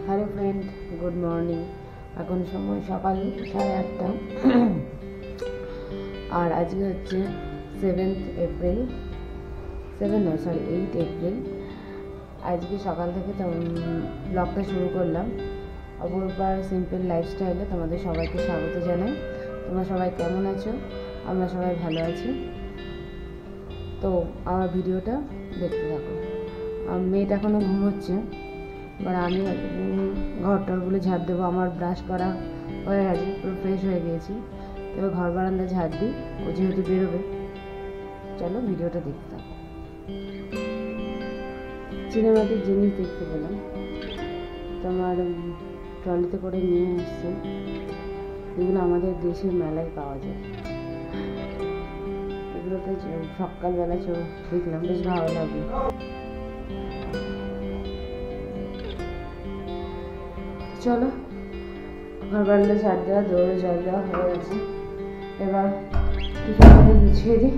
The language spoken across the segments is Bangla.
Hello friend, good morning. এখন সময় সকাল 8:30 আর আজকে হচ্ছে 8 এপ্রিল। আজকে সকাল থেকে ব্লগটা শুরু করলাম। অপরূপার সিম্পল লাইফস্টাইলে তোমাদের সবাইকে স্বাগত জানাই। তোমরা সবাই কেমন আছো? আমরা সবাই ভালো আছি। তো আমার ভিডিওটা দেখতে থাকো। মেয়েটা এখনও ঘুমোচ্ছে, এবার আমি ঘরটারগুলো ঝাড় দেবো। আমার ব্রাশ করা হয়ে গেছে, পুরো ফ্রেশ হয়ে গিয়েছি। এবার ঘর বারান্দা ঝাড় দিই, ও যেহেতু বেরোবে। চলো ভিডিওটা দেখতে থাকো। সিনেমাটিক জিনিস দেখতে পেলাম, তোমার ট্রলিতে করে নিয়ে এসছে। এগুলো আমাদের দেশের মেলায় পাওয়া যায়। এগুলোতে সকালবেলা দেখলাম, বেশ ভালো লাগলো। চলো, ঘর বারান্দা ঝাড় দেওয়া, দৌড়ে জল দেওয়া হয়ে গেছে। এবার টিফিনটা গুছিয়ে দিই।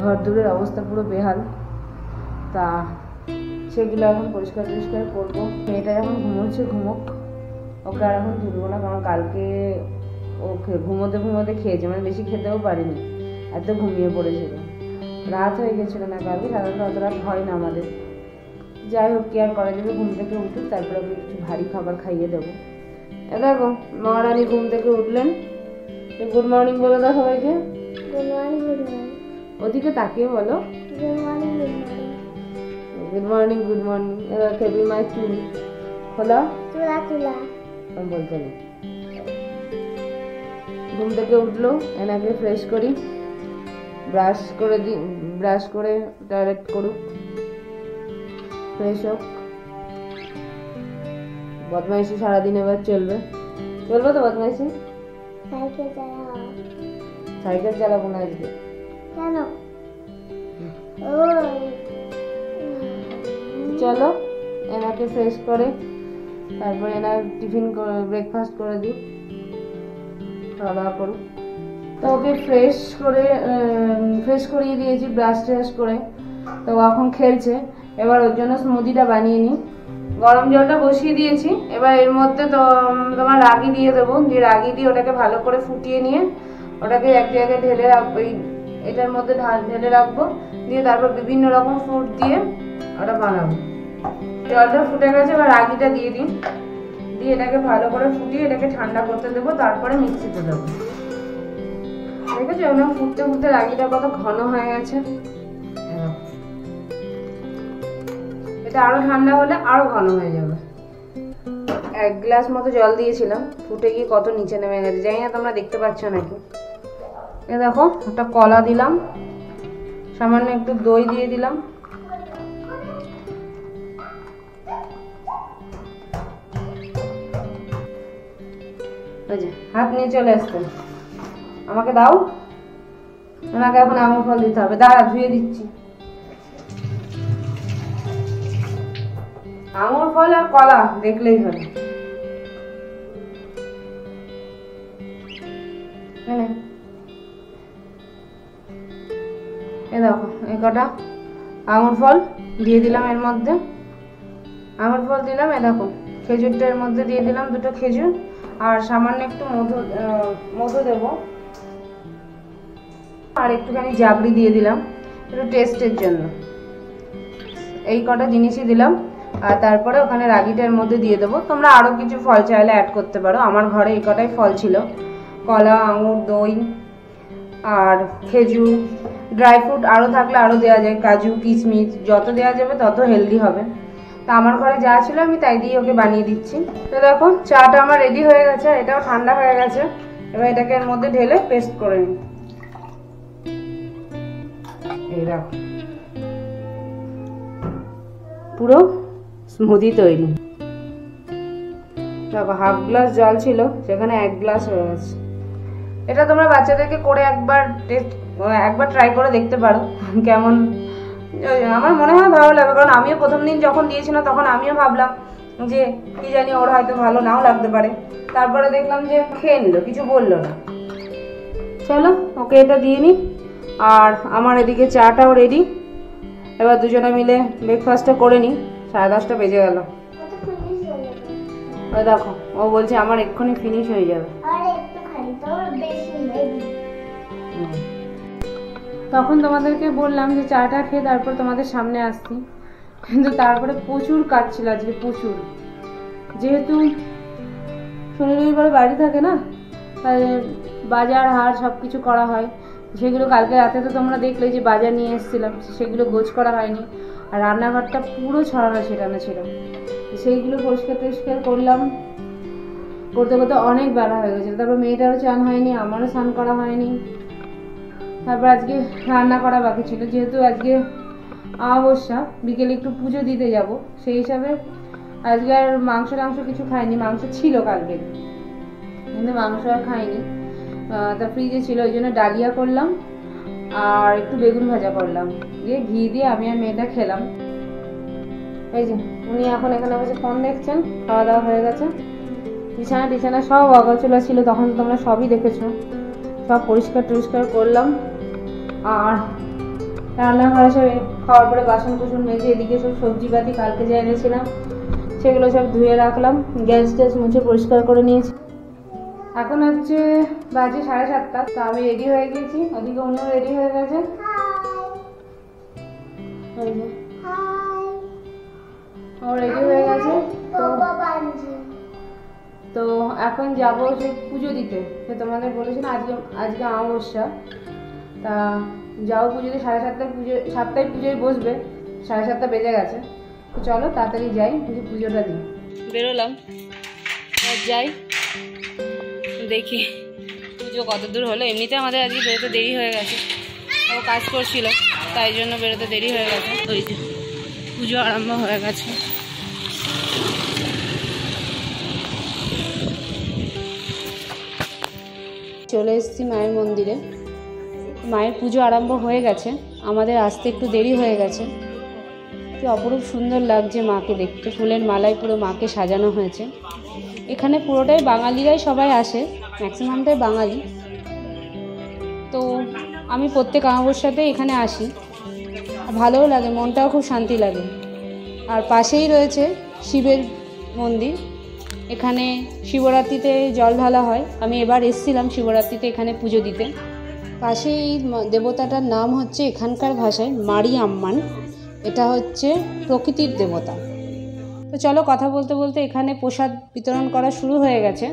ঘর দূরের অবস্থা পুরো বেহাল, তা সেগুলো এখন পরিষ্কার করবো। মেয়েটা যখন ঘুমোক, ওকে আর এখন তুলবো না, কারণ কালকে ওকে ঘুমোতে খেয়েছে, মানে বেশি খেতেও পারিনি, এত ঘুমিয়ে পড়েছিল। রাত হয়ে গেছিল না, কালকে সাধারণত অত রাত হয় না আমাদের। যাই হোক, কেয়ার করা যাবে। ঘুম থেকে উঠুক, তারপরে ওকে কিছু ভারী খাবার খাইয়ে দেবো। দেখো, মহারানী ঘুম থেকে উঠলেন। গুড মর্নিং বলে দাও সবাইকে। Good morning. ওদিকে তাকিয়ে বলো গুড মর্নিং। এবার কেবি মাই চুল খোলা বলতে নেই। ঘুম থেকে উঠলো, এনাকে ফ্রেশ করি, ব্রাশ করে টয়লেট করুক, ফ্রেশ হোক। বদমাইশি সারাদিন এবার চলবে তো বদমাইশি। সাইকেল চালাবো না আজকে। কেন? চলো, এনাকে ফ্রেশ করে তারপরে এনার টিফিন ব্রেকফাস্ট করে দিই, খাওয়া দাওয়া করুক। তো ওকে ফ্রেশ করিয়ে দিয়েছি, ব্রাশ ট্রাশ করে। তো এখন খেলছে। এবার ওর জন্য স্মুদিটা বানিয়ে নিই। গরম জলটা বসিয়ে দিয়েছি। এবার এর মধ্যে তো তোমার রাগি দিয়ে দেবো। যে রাগি দিয়ে ওটাকে ভালো করে ফুটিয়ে নিয়ে ওটাকে এক জায়গায় ঢেলে রাখবো, এটার মধ্যে ঢেলে রাখবো। দিয়ে তারপর বিভিন্ন রকম ফ্রুট দিয়ে ওটা বানাবো। জলটা ফুটে গেছে, এবার রাগিটা দিয়ে দিই। দিয়ে এটাকে ভালো করে ফুটিয়ে এটাকে ঠান্ডা করতে দেবো, তারপরে মিক্সিতে দেবো। ঠিক আছে? ওখানে ফুটতে রাগিটা কত ঘন হয়ে গেছে। এটা আরো ঠান্ডা হলে আরো ঘন হয়ে যাবে। 1 গ্লাস মতো জল দিয়েছিলাম, ফুটে গিয়ে কত নিচে নেমে গেছে, জানি না তোমরা দেখতে পাচ্ছ নাকি। এ দেখো, একটা কলা দিলাম, সামান্য একটু দই দিয়ে দিলাম। হাত নিয়ে চলে আসতেন, আমাকে দাও। ওনাকে এখন আঙুর ফল দিতে হবে। দাঁড়া, ধুয়ে দিচ্ছি। আঙুর ফল আর কলা দেখলেই হবে। এ দেখো, এই কটা আঙুর ফল দিয়ে দিলাম এর মধ্যে। আঙুর ফল দিলাম। এ দেখো, খেজুরটার মধ্যে দিয়ে দিলাম 2টো খেজুর, আর সামান্য একটু মধু দেবো, আর একটুখানি জাবড়ি দিয়ে দিলাম একটু টেস্টের জন্য। এই কটা জিনিসই দিলাম। আর তারপরে ওখানে রাগিটার মধ্যে দিয়ে দেবো। তোমরা আরও কিছু ফল চাইলে অ্যাড করতে পারো। আমার ঘরে এই কটাই ফল ছিল, কলা, আঙুর, দই আর খেজুর। ড্রাই ফ্রুট আরও থাকলে আরও দেওয়া যায়, কাজু, কিশমিশ, যত দেওয়া যাবে তত হেলদি হবে। তা আমার ঘরে যা ছিল আমি তাই দিয়ে ওকে বানিয়ে দিচ্ছি। তো দেখো, চাটা আমার রেডি হয়ে গেছে, এটাও ঠান্ডা হয়ে গেছে। এবার এটাকে এর মধ্যে ঢেলে পেস্ট করে নিই। এই দেখো, পুরো স্মুদি তৈরি। দেখো, 1/2 গ্লাস জল ছিল, সেখানে 1 গ্লাস হয়ে গেছে। এটা তোমরা বাচ্চাদেরকে করে একবার ট্রাই করে দেখতে পারো কেমন। আমার মনে হয় ভালো লাগবে, কারণ আমিও প্রথম দিন যখন দিয়েছিলাম তখন আমিও ভাবলাম যে কি জানি ওর হয়তো ভালো নাও লাগতে পারে। তারপরে দেখলাম যে খেয়ে নিল, কিছু বললো না। চলো, ওকে এটা দিয়ে নিই। আর আমার এদিকে চাটাও রেডি। এবার দুজনে মিলে ব্রেকফাস্টটা করে নিই। 10:30 বেজে গেল। কত ফিনিশ হয়ে যাবে। ওই দেখো, ও বলছে আমার এক্ষুনি ফিনিশ হয়ে যাবে। আর একটুখানি তো বেশি নেই। তখন তোমাদেরকে বললাম যে চাটা খেয়ে তারপর তোমাদের সামনে আসছি, কিন্তু তারপরে প্রচুর কাজ ছিল আজকে, প্রচুর। যেহেতু শনি রবিবার বাড়ি থাকে না, তাই বাজার হাট সব কিছু করা হয়। সেগুলো কালকে রাতে তো তোমরা দেখলে যে বাজার নিয়ে এসেছিলাম, সেগুলো গোছ করা হয়নি। আর রান্নাঘরটা পুরো ছড়ানো ছিটানো ছিল, সেইগুলো পরিষ্কার টরিষ্কার করলাম। করতে করতে অনেক বেলা হয়ে গেছিলো। তারপর মেয়েটারও চান হয়নি, আমারও স্নান করা হয়নি। তারপর আজকে রান্না করা বাকি ছিল, যেহেতু আজকে অমাবস্যা, বিকেলে একটু পুজো দিতে যাব, সেই হিসাবে আজকে আর মাংস কিছু খাইনি। মাংস ছিল কালকে, কিন্তু মাংস আর খাইনি। তা ফ্রিজে ছিল, ওই জন্য ডালিয়া করলাম আর একটু বেগুন ভাজা করলাম, দিয়ে ঘি দিয়ে আমি আর মেয়েটা খেলাম। এই যে উনি এখন এখানে বসে ফোন দেখছেন। খাওয়া দাওয়া হয়ে গেছে। বিছানা সব অগোছালো ছিল, তখন তো তোমরা সবই দেখেছো। সব পরিষ্কার টরিষ্কার করলাম। আর রান্নাঘরে সব খাওয়ার পরে বাসন কুসন মেজে, এদিকে সব সবজিপাতি কালকে যা এনেছিলাম সেগুলো সব ধুয়ে রাখলাম। গ্যাস ট্যাস মুছে পরিষ্কার করে নিয়েছি। এখন হচ্ছে বাজে 7:30। তো আমি রেডি হয়ে গেছি, ওদিকে উনিও রেডি হয়ে গেছে। ও রেডি হয়ে গেছে। তো এখন যাবো সে পুজো দিতে। তো তোমাদের বলেছি না আজকে অমাবস্যা, তা যাও পুজো দিয়ে 7:30 পুজো, 7টায় পুজোয় বসবে। 7:30 বেজে গেছে। তো চলো তাড়াতাড়ি যাই, পুজোটা দিই। বেরোলাম, যাই দেখি পুজো কত দূর হলো। এমনিতে আমাদের আজকে বেরোতে দেরি হয়ে গেছে, ও কাজ করছিল তাই জন্য বেরোতে দেরি হয়ে গেছে। ওই যে পুজো আরম্ভ হয়ে গেছে। চলে এসেছি মায়ের মন্দিরে। মায়ের পুজো আরম্ভ হয়ে গেছে, আমাদের আসতে একটু দেরি হয়ে গেছে। কি অপরূপ সুন্দর লাগছে মাকে দেখতে, ফুলের মালায় পুরো মাকে সাজানো হয়েছে। এখানে পুরোটাই বাঙালিরাই সবাই আসে, ম্যাক্সিমামটাই বাঙালি। তো আমি প্রত্যেক অমাবস্যাতে এখানে আসি, ভালোও লাগে, মনটাও খুব শান্তি লাগে। আর পাশেই রয়েছে শিবের মন্দির, এখানে শিবরাত্রিতে জল ঢালা হয়। আমি এবার এসেছিলাম শিবরাত্রিতে এখানে পুজো দিতে। পাশে এই দেবতাটার নাম হচ্ছে এখানকার ভাষায় মারি আম্মান। এটা হচ্ছে প্রকৃতির দেবতা। তো চলো কথা বলতে বলতে এখানে প্রসাদ বিতরণ করা শুরু হয়ে গেছে।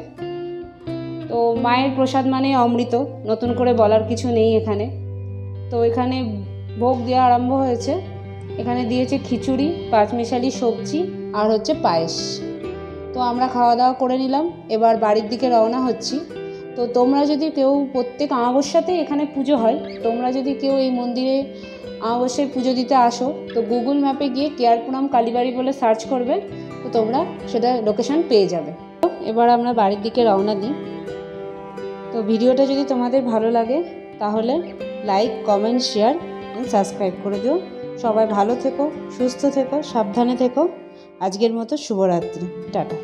তো মায়ের প্রসাদ মানে অমৃত, নতুন করে বলার কিছু নেই এখানে। তো এখানে ভোগ দেওয়া আরম্ভ হয়েছে। এখানে দিয়েছে খিচুড়ি, পাঁচমিশালি সবজি আর হচ্ছে পায়েস। তো আমরা খাওয়া দাওয়া করে নিলাম, এবার বাড়ির দিকে রওনা হচ্ছি। তো তোমরা যদি কেউ, প্রত্যেক অমাবস্যাতে এখানে পুজো হয়, তোমরা যদি কেউ এই মন্দিরে অমাবস্যায় পুজো দিতে আসো, তো গুগল ম্যাপে গিয়ে কেয়ারপুরাম কালীবাড়ি বলে সার্চ করবে, তো তোমরা সেটা লোকেশন পেয়ে যাবে। এবার আমরা বাড়ির দিকে রওনা দিই। তো ভিডিওটা যদি তোমাদের ভালো লাগে তাহলে like, comment, share and subscribe করে দিও। সবাই ভালো থেকো, সুস্থ থেকো, সাবধানে থেকো। আজকের মতো শুভরাত্রি, টাটা।